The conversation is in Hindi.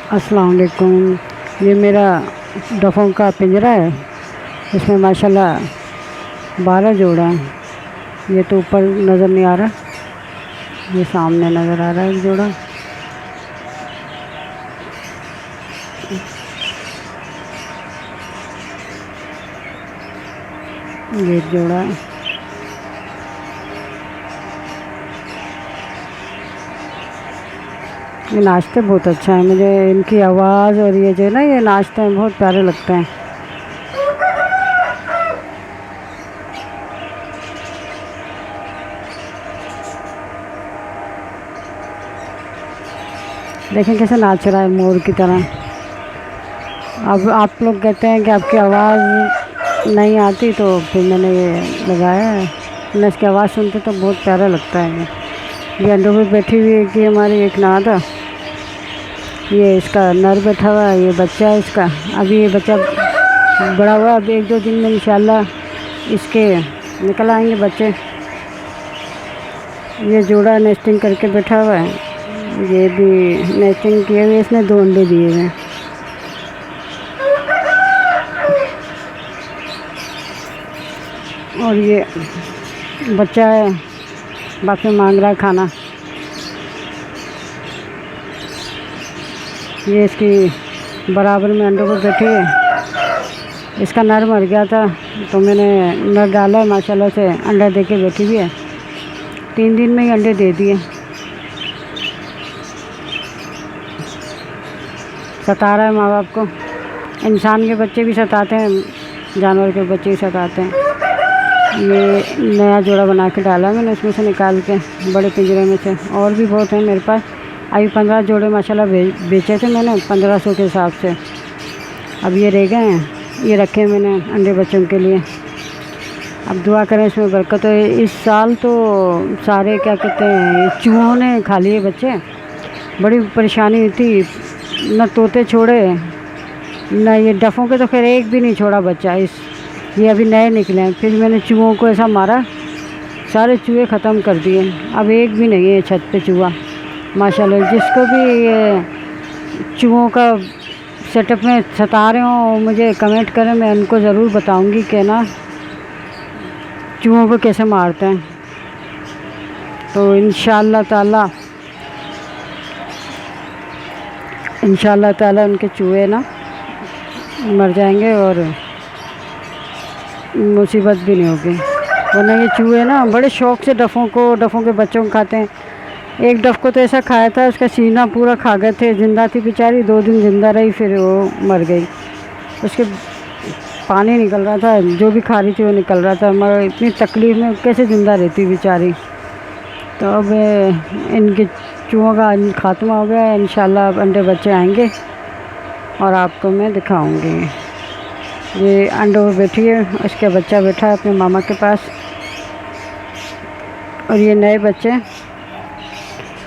अस्सलाम वालेकुम। ये मेरा डफ़ों का पिंजरा है। इसमें माशाल्लाह 12 जोड़ा हैं। ये तो ऊपर नज़र नहीं आ रहा, ये सामने नज़र आ रहा है एक जोड़ा। ये एक जोड़ा है। ये नाचते बहुत अच्छा है, मुझे इनकी आवाज़ और ये जो ना ये नाचते हैं बहुत प्यारे लगते हैं। देखें कैसे नाच रहा है मोर की तरह। अब आप लोग कहते हैं कि आपकी आवाज़ नहीं आती, तो फिर मैंने ये लगाया है। मैं इसकी आवाज़ सुनते तो बहुत प्यारा लगता है। ये अंडों में बैठी हुई है कि हमारी एक नाद है। ये इसका नर बैठा हुआ है, ये बच्चा है इसका। अभी ये बच्चा बड़ा हुआ, अब 1-2 दिन में इंशाल्लाह इसके निकल आएंगे बच्चे। ये जोड़ा नेस्टिंग करके बैठा हुआ है। ये भी नेस्टिंग किए हुए, इसने 2 अंडे दिए हुए। और ये बच्चा है, बाकी मांग रहा है खाना। ये इसकी बराबर में अंडों पर बैठी है। इसका नर मर गया था तो मैंने नर डाला है, माशाल्लाह से अंडा दे के बैठी हुई है। 3 दिन में ही अंडे दे दिए। सता रहा है माँ बाप को। इंसान के बच्चे भी सताते हैं, जानवर के बच्चे भी सताते हैं। ये नया जोड़ा बना के डाला मैंने इसमें से निकाल के, बड़े पिंजरे में से। और भी बहुत हैं मेरे पास। अभी 15 जोड़े माशाल्लाह बेचे थे मैंने 1500 के हिसाब से। अब ये रह गए हैं, ये रखे मैंने अंडे बच्चों के लिए। अब दुआ करें इसमें बरकत हो। इस साल तो सारे क्या कहते हैं चूहों ने खा लिए बच्चे। बड़ी परेशानी हुई थी, न तोते छोड़े न ये डफ़ों के, तो खैर एक भी नहीं छोड़ा बच्चा। ये अभी नए निकले हैं। फिर मैंने चूहों को ऐसा मारा, सारे चूहे ख़त्म कर दिए। अब एक भी नहीं है छत पे चूहा माशाल्लाह। जिसको भी ये चूहों का सेटअप में सता रहे हो मुझे कमेंट करें, मैं उनको ज़रूर बताऊंगी कि ना चूहों को कैसे मारते हैं। तो इंशाअल्लाह ताला उनके चूहे ना मर जाएंगे और मुसीबत भी नहीं होगी। वरना ये चूहे ना बड़े शौक़ से डफ़ों के बच्चों को खाते हैं। एक डफ़ को तो ऐसा खाया था, उसका सीना पूरा खा गए थे। ज़िंदा थी बेचारी, 2 दिन ज़िंदा रही, फिर वो मर गई। उसके पानी निकल रहा था, जो भी खा रही थी वो निकल रहा था, मगर इतनी तकलीफ़ में कैसे ज़िंदा रहती बेचारी। तो अब इनके चूहों का ख़ात्मा हो गया है। इंशाल्लाह अब अंडे बच्चे आएंगे और आपको मैं दिखाऊंगी। ये अंडों में बैठी है, उसका बच्चा बैठा है अपने मामा के पास। और ये नए बच्चे